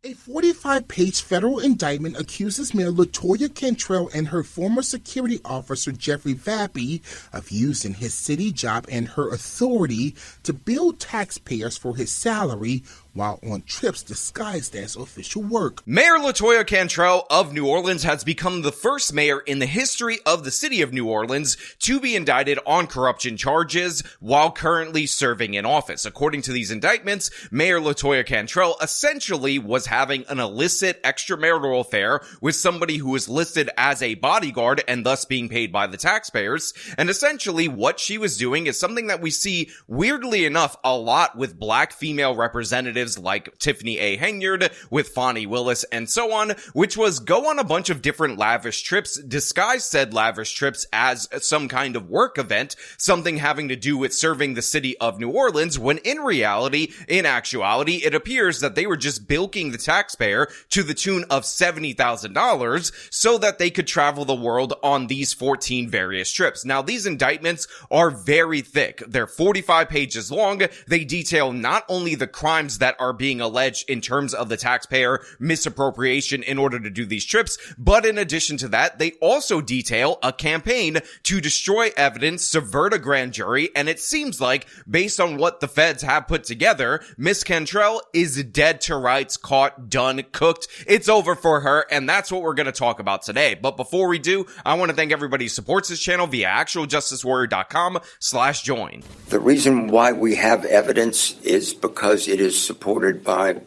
A 45-page federal indictment accuses Mayor LaToya Cantrell and her former security officer Jeffrey Vappy of using his city job and her authority to bill taxpayers for his salary while on trips disguised as official work. Mayor LaToya Cantrell of New Orleans has become the first mayor in the history of the city of New Orleans to be indicted on corruption charges while currently serving in office. According to these indictments, Mayor LaToya Cantrell essentially was having an illicit extramarital affair with somebody who was listed as a bodyguard and thus being paid by the taxpayers. And essentially what she was doing is something that we see, weirdly enough, a lot with black female representatives like Tiffany A. Henyard, with Fonnie Willis, and so on, which was go on a bunch of different lavish trips, disguise said lavish trips as some kind of work event, something having to do with serving the city of New Orleans, when in reality, in actuality, it appears that they were just bilking the taxpayer to the tune of $70,000 so that they could travel the world on these 14 various trips. Now, these indictments are very thick. They're 45 pages long. They detail not only the crimes that are being alleged in terms of the taxpayer misappropriation in order to do these trips, but in addition to that, they also detail a campaign to destroy evidence, subvert a grand jury, and it seems like, based on what the feds have put together, Miss Cantrell is dead to rights, caught, done, cooked. It's over for her, and that's what we're going to talk about today. But before we do, I want to thank everybody who supports this channel via actualjusticewarrior.com/join. The reason why we have evidence is because it is supported by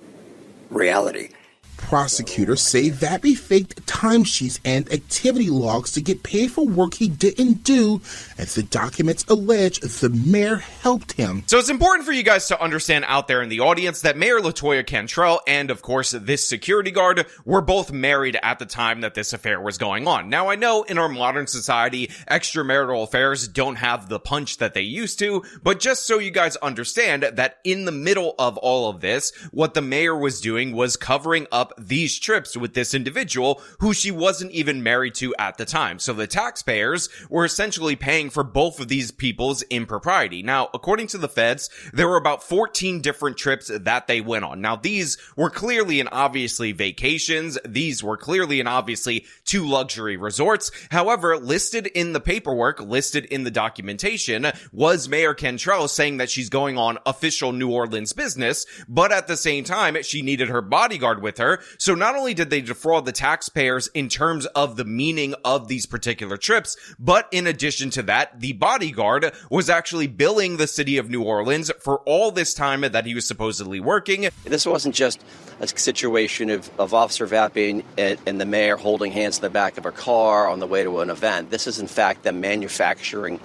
reality. Prosecutors say Vappy faked timesheets and activity logs to get paid for work he didn't do, as the documents allege the mayor helped him. So it's important for you guys to understand out there in the audience that Mayor LaToya Cantrell and, of course, this security guard were both married at the time that this affair was going on. Now, I know in our modern society, extramarital affairs don't have the punch that they used to, but just so you guys understand that in the middle of all of this, what the mayor was doing was covering up these trips with this individual who she wasn't even married to at the time. So the taxpayers were essentially paying for both of these people's impropriety. Now, according to the feds, there were about 14 different trips that they went on. Now, these were clearly and obviously vacations. These were clearly and obviously 2 luxury resorts. However, listed in the paperwork, listed in the documentation, was Mayor Cantrell saying that she's going on official New Orleans business, but at the same time, she needed her bodyguard with her. So not only did they defraud the taxpayers in terms of the meaning of these particular trips, but in addition to that, the bodyguard was actually billing the city of New Orleans for all this time that he was supposedly working. This wasn't just a situation of Officer Vappy and the mayor holding hands in the back of a car on the way to an event. This is, in fact, them manufacturing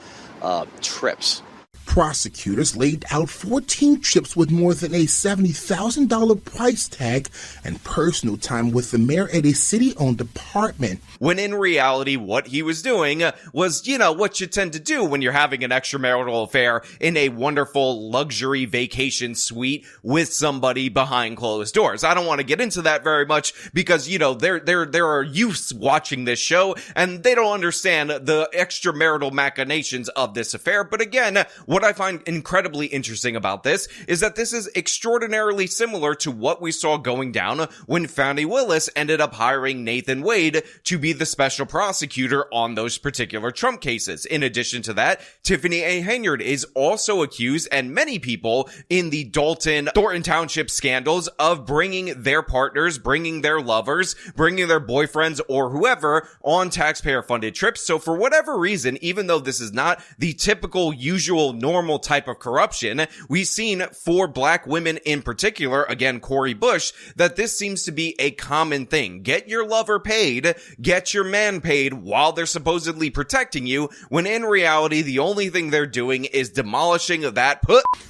trips. Prosecutors laid out 14 trips with more than a $70,000 price tag and personal time with the mayor at a city-owned apartment. When in reality, what he was doing was, what you tend to do when you're having an extramarital affair in a wonderful luxury vacation suite with somebody behind closed doors. I don't want to get into that very much because, there are youths watching this show and they don't understand the extramarital machinations of this affair. But again, what I find incredibly interesting about this is that this is extraordinarily similar to what we saw going down when Fonnie Willis ended up hiring Nathan Wade to be the special prosecutor on those particular Trump cases. In addition to that, Tiffany A. Henyard is also accused, and many people in the Thornton Township scandals, of bringing their partners, bringing their lovers, bringing their boyfriends or whoever on taxpayer-funded trips. So for whatever reason, even though this is not the typical, usual, normal type of corruption, we've seen for black women in particular, again, Cori Bush, that this seems to be a common thing. Get your lover paid, get your man paid while they're supposedly protecting you, when in reality, the only thing they're doing is demolishing that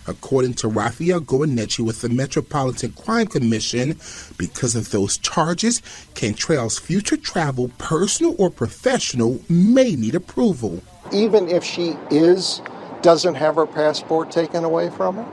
According to Raphael Goeneche with the Metropolitan Crime Commission, because of those charges, Cantrell's future travel, personal or professional, may need approval. Even if she doesn't have her passport taken away from her,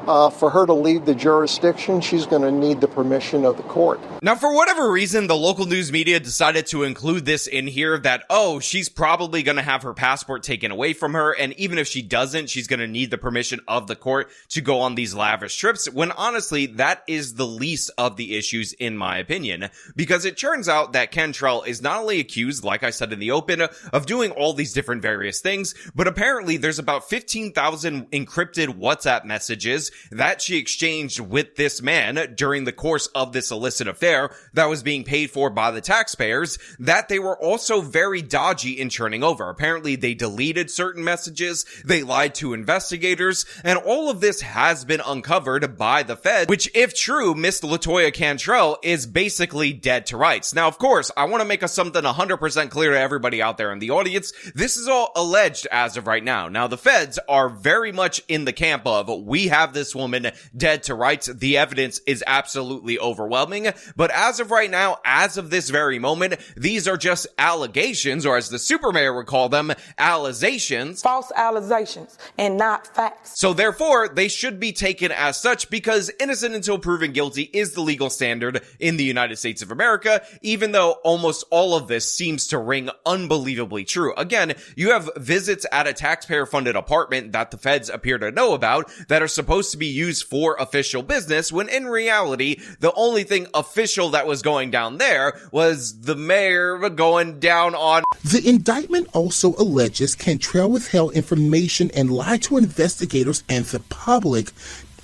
For her to leave the jurisdiction, she's going to need the permission of the court. Now, for whatever reason, the local news media decided to include this in here that, oh, she's probably going to have her passport taken away from her, and even if she doesn't, she's going to need the permission of the court to go on these lavish trips, when honestly, that is the least of the issues in my opinion, because it turns out that Cantrell is not only accused, like I said in the open, of doing all these different various things, but apparently there's about 15,000 encrypted WhatsApp messages that she exchanged with this man during the course of this illicit affair that was being paid for by the taxpayers, that they were also very dodgy in turning over. Apparently they deleted certain messages, they lied to investigators, and all of this has been uncovered by the Fed, which if true, Miss LaToya Cantrell is basically dead to rights. Now, of course, I want to make something 100% clear to everybody out there in the audience. This is all alleged as of right now. Now, the Feds are very much in the camp of, we have this woman dead to rights. The evidence is absolutely overwhelming. But as of right now, as of this very moment, these are just allegations, or as the super mayor would call them, allegations. False allegations and not facts. So therefore, they should be taken as such, because innocent until proven guilty is the legal standard in the United States of America, even though almost all of this seems to ring unbelievably true. Again, you have visits at a taxpayer-funded apartment that the Feds appear to know about that are supposed to be used for official business, when in reality, the only thing official that was going down there was the mayor going down on. The indictment also alleges Cantrell withheld information and lied to investigators and the public,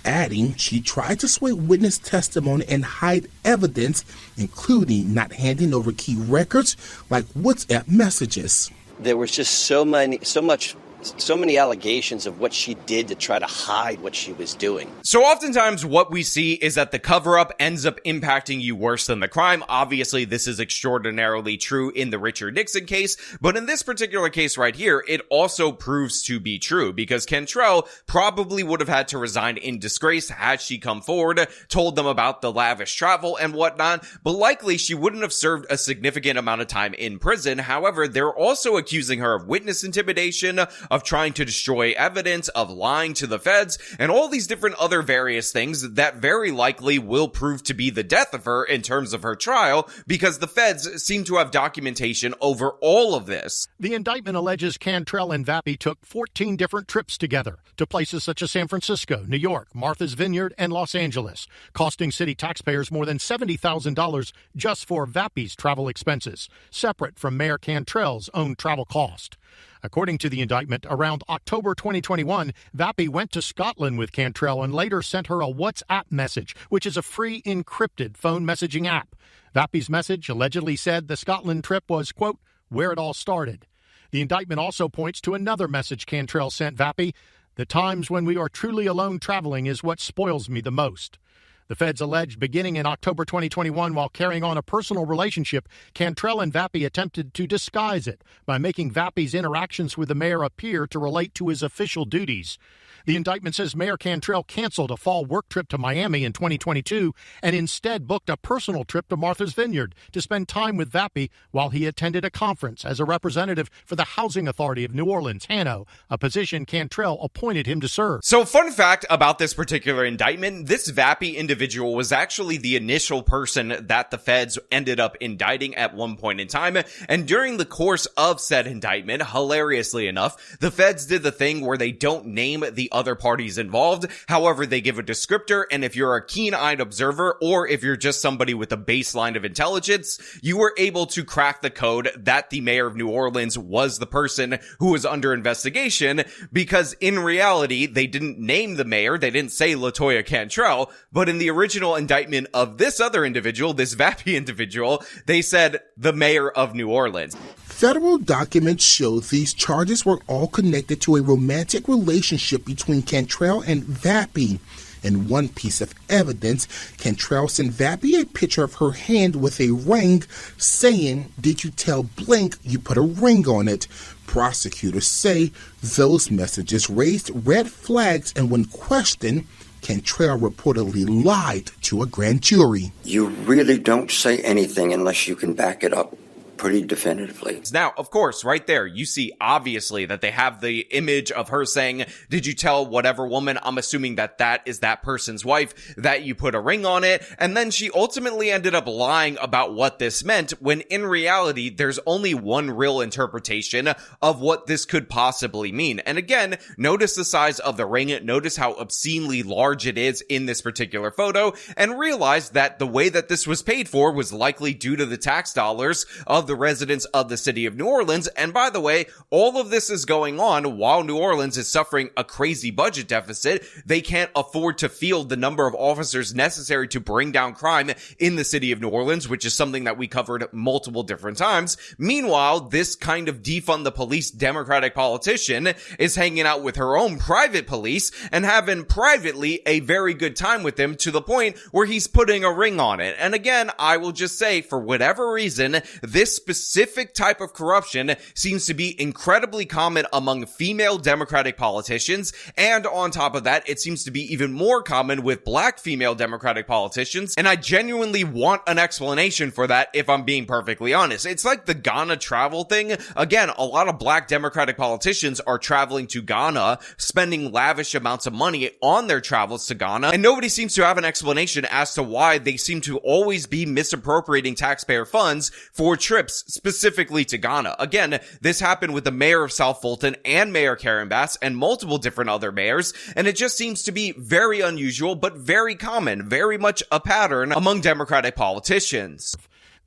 adding she tried to sway witness testimony and hide evidence, including not handing over key records like WhatsApp messages. There was just so many allegations of what she did to try to hide what she was doing. So oftentimes what we see is that the cover-up ends up impacting you worse than the crime. Obviously, this is extraordinarily true in the Richard Nixon case, but in this particular case right here, it also proves to be true, because Cantrell probably would have had to resign in disgrace had she come forward, told them about the lavish travel and whatnot, but likely she wouldn't have served a significant amount of time in prison. However, they're also accusing her of witness intimidation, of trying to destroy evidence, of lying to the Feds, and all these different other various things that very likely will prove to be the death of her in terms of her trial, because the Feds seem to have documentation over all of this. The indictment alleges Cantrell and Vappy took 14 different trips together to places such as San Francisco, New York, Martha's Vineyard, and Los Angeles, costing city taxpayers more than $70,000 just for Vappy's travel expenses, separate from Mayor Cantrell's own travel cost. According to the indictment, around October 2021, Vappy went to Scotland with Cantrell and later sent her a WhatsApp message, which is a free encrypted phone messaging app. Vappy's message allegedly said the Scotland trip was, quote, where it all started. The indictment also points to another message Cantrell sent Vappy: the times when we are truly alone traveling is what spoils me the most. The Feds alleged beginning in October 2021, while carrying on a personal relationship, Cantrell and Vappy attempted to disguise it by making Vappy's interactions with the mayor appear to relate to his official duties. The indictment says Mayor Cantrell canceled a fall work trip to Miami in 2022 and instead booked a personal trip to Martha's Vineyard to spend time with Vappy while he attended a conference as a representative for the Housing Authority of New Orleans, HANO, a position Cantrell appointed him to serve. So fun fact about this particular indictment, this Vappy individual was actually the initial person that the Feds ended up indicting at one point in time, and during the course of said indictment, hilariously enough, the Feds did the thing where they don't name the other parties involved. However, they give a descriptor, and if you're a keen-eyed observer, or if you're just somebody with a baseline of intelligence, you were able to crack the code that the mayor of New Orleans was the person who was under investigation, because in reality, they didn't name the mayor, they didn't say LaToya Cantrell, but in the original indictment of this other individual, this Vappy individual, they said the mayor of New Orleans. Federal documents show these charges were all connected to a romantic relationship between Cantrell and Vappy. In one piece of evidence, Cantrell sent Vappy a picture of her hand with a ring, saying, "Did you tell blank you put a ring on it?" Prosecutors say those messages raised red flags, and when questioned, Cantrell reportedly lied to a grand jury. You really don't say anything unless you can back it up pretty definitively. Now, of course, right there, you see obviously that they have the image of her saying, did you tell whatever woman, I'm assuming that that is that person's wife, that you put a ring on it? And then she ultimately ended up lying about what this meant, when in reality, there's only one real interpretation of what this could possibly mean. And again, notice the size of the ring, notice how obscenely large it is in this particular photo, and realize that the way that this was paid for was likely due to the tax dollars of the residents of the city of New Orleans. And by the way, all of this is going on while New Orleans is suffering a crazy budget deficit. They can't afford to field the number of officers necessary to bring down crime in the city of New Orleans, which is something that we covered multiple different times. Meanwhile, this kind of defund the police Democratic politician is hanging out with her own private police and having privately a very good time with them, to the point where he's putting a ring on it. And again, I will just say, for whatever reason, this specific type of corruption seems to be incredibly common among female Democratic politicians, and on top of that, it seems to be even more common with black female Democratic politicians, and I genuinely want an explanation for that, if I'm being perfectly honest. It's like the Ghana travel thing. Again, a lot of black Democratic politicians are traveling to Ghana, spending lavish amounts of money on their travels to Ghana, and nobody seems to have an explanation as to why they seem to always be misappropriating taxpayer funds for trips specifically to Ghana. Again, this happened with the mayor of South Fulton and Mayor Karen Bass and multiple different other mayors, and it just seems to be very unusual, but very common, very much a pattern among Democratic politicians.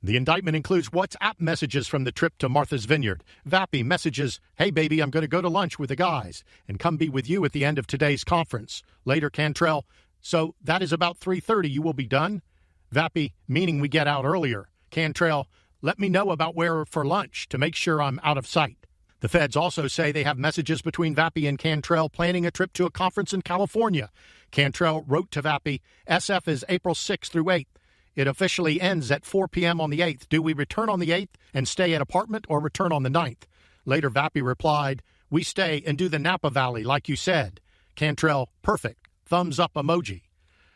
The indictment includes WhatsApp messages from the trip to Martha's Vineyard. Vappy messages, hey baby, I'm going to go to lunch with the guys and come be with you at the end of today's conference. Later, Cantrell, so that is about 3:30, you will be done? Vappy, meaning we get out earlier. Cantrell, let me know about where for lunch to make sure I'm out of sight. The feds also say they have messages between Vappy and Cantrell planning a trip to a conference in California. Cantrell wrote to Vappy, SF is April 6th through 8th. It officially ends at 4 p.m. on the 8th. Do we return on the 8th and stay at apartment, or return on the 9th? Later, Vappy replied, we stay and do the Napa Valley like you said. Cantrell, perfect. Thumbs up emoji.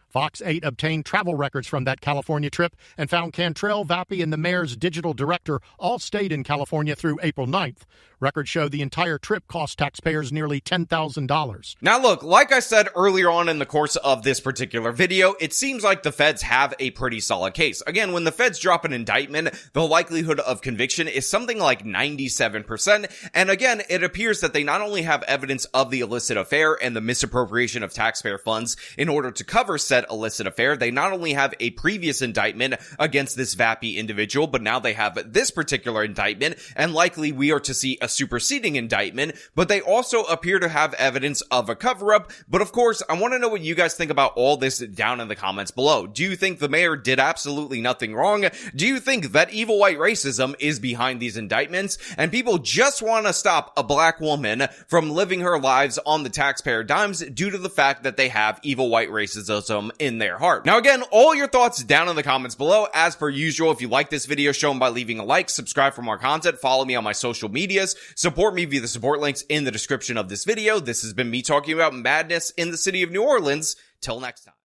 Fox 8 obtained travel records from that California trip and found Cantrell, Vappy, and the mayor's digital director all stayed in California through April 9th. Records show the entire trip cost taxpayers nearly $10,000. Now look, like I said earlier on in the course of this particular video, it seems like the feds have a pretty solid case. Again, when the feds drop an indictment, the likelihood of conviction is something like 97%. And again, it appears that they not only have evidence of the illicit affair and the misappropriation of taxpayer funds in order to cover said illicit affair, they not only have a previous indictment against this Vappy individual, but now they have this particular indictment, and likely we are to see a superseding indictment, but they also appear to have evidence of a cover-up. But of course, I want to know what you guys think about all this down in the comments below. Do you think the mayor did absolutely nothing wrong? Do you think that evil white racism is behind these indictments, and people just want to stop a black woman from living her lives on the taxpayer dimes due to the fact that they have evil white racism in their heart? Now again, all your thoughts down in the comments below. As per usual, if you like this video, show them by leaving a like, subscribe for more content, follow me on my social medias, support me via the support links in the description of this video. This has been me talking about madness in the city of New Orleans. Till next time.